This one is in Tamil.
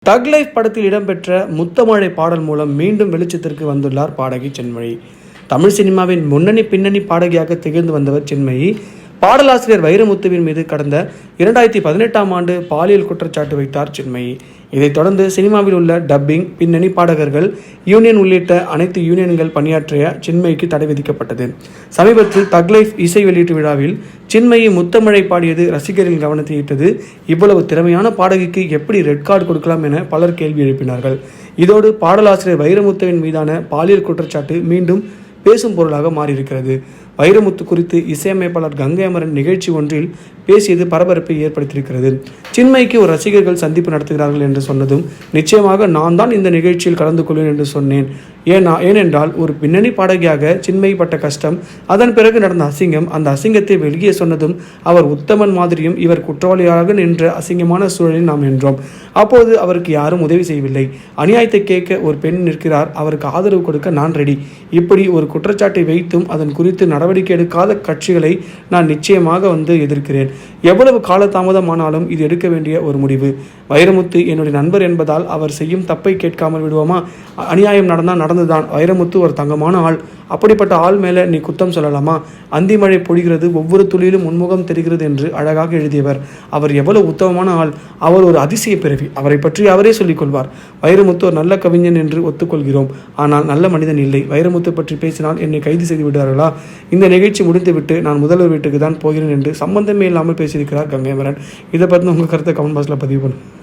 தக் லைஃப் படத்தில் இடம்பெற்ற முத்தமழை பாடல் மூலம் மீண்டும் வெளிச்சத்திற்கு வந்துள்ளார் பாடகி சின்மயி. தமிழ் சினிமாவின் முன்னணி பின்னணி பாடகியாக திகழ்ந்து வந்தவர் சின்மயி. பாடலாசிரியர் வைரமுத்துவின் மீது கடந்த 2018ஆம் ஆண்டு பாலியல் குற்றச்சாட்டு வைத்தார் சின்மயி. இதைத் தொடர்ந்து சினிமாவில் உள்ள டப்பிங், பின்னணி பாடகர்கள் யூனியன் உள்ளிட்ட அனைத்து யூனியன்கள் பணியாற்றிய சின்மயிக்கு தடை விதிக்கப்பட்டது. சமீபத்தில் தக் லைஃப் இசை வெளியீட்டு விழாவில் சின்மயி முத்தமழை பாடியது ரசிகரின் கவனத்தை ஈர்த்தது. இவ்வளவு திறமையான பாடகிக்கு எப்படி ரெட் கார்டு கொடுக்கலாம் என பலர் கேள்வி எழுப்பினார்கள். இதோடு பாடலாசிரியர் வைரமுத்துவின் மீதான பாலியல் குற்றச்சாட்டு மீண்டும் பேசும் பொருளாக மாறியிருக்கிறது. வைரமுத்து குறித்து இசையமைப்பாளர் கங்கை அமரன் நிகழ்ச்சி ஒன்றில் பேசியது பரபரப்பை ஏற்படுத்தியிருக்கிறது. சின்மயிக்கு ஒரு ரசிகர்கள் சந்திப்பு நடத்துகிறார்கள் என்று சொன்னதும் நிச்சயமாக நான் தான் இந்த நிகழ்ச்சியில் கலந்து கொள்வேன் என்று சொன்னேன். ஏனென்றால் ஒரு பின்னணி பாடகியாக சின்மயி பட்ட கஷ்டம், அதன் பிறகு நடந்த அசிங்கம், அந்த அசிங்கத்தை வெளியே சொன்னதும் அவர் உத்தமன் மாதிரியும் இவர் குற்றவாளியாக நின்ற அசிங்கமான சூழலில் நாம் நின்றோம். அப்போது அவருக்கு யாரும் உதவி செய்யவில்லை. அநியாயத்தை கேட்க ஒரு பெண் நிற்கிறார், அவருக்கு ஆதரவு கொடுக்க நான் ரெடி. இப்படி ஒரு குற்றச்சாட்டை வைத்தும் அதன் குறித்து நடவடிக்கை எடுக்காத கட்சிகளை நான் நிச்சயமாக எதிர்க்கிறேன். எவ்வளவு காலதாமதமானாலும் இது எடுக்க வேண்டிய ஒரு முடிவு. வைரமுத்து என்னுடைய நண்பர் என்பதால் அவர் செய்யும் தப்பை கேட்காமல் விடுவோமா? அநியாயம் நடந்துதான். வைரமுத்து ஒரு தங்கமான ஆள். அப்படிப்பட்ட ஆள் மேலே நீ குத்தம் சொல்லலாமா? அந்தி மழை பொழிகிறது, ஒவ்வொரு துளியிலும் உன்முகம் தெரிகிறது என்று அழகாக எழுதியவர். அவர் எவ்வளவு உத்தமமான ஆள். அவர் ஒரு அதிசய பிறவி. அவரை பற்றி அவரே சொல்லிக் கொள்வார். வைரமுத்து ஒரு நல்ல கவிஞன் என்று ஒத்துக்கொள்கிறோம், ஆனால் நல்ல மனிதன் இல்லை. வைரமுத்து பற்றி பேசினால் என்னை கைது செய்து விடுவார்களா? இந்த நிகழ்ச்சி முடிந்துவிட்டு நான் முதல்வர் வீட்டுக்கு தான் போகிறேன் என்று சம்பந்தமே இல்லாமல் பேசியிருக்கிறார் கங்கை அமரன். இதை பற்றி உங்கள் கருத்தை கமெண்ட் பாக்ஸில் பதிவு பண்ணுங்கள்.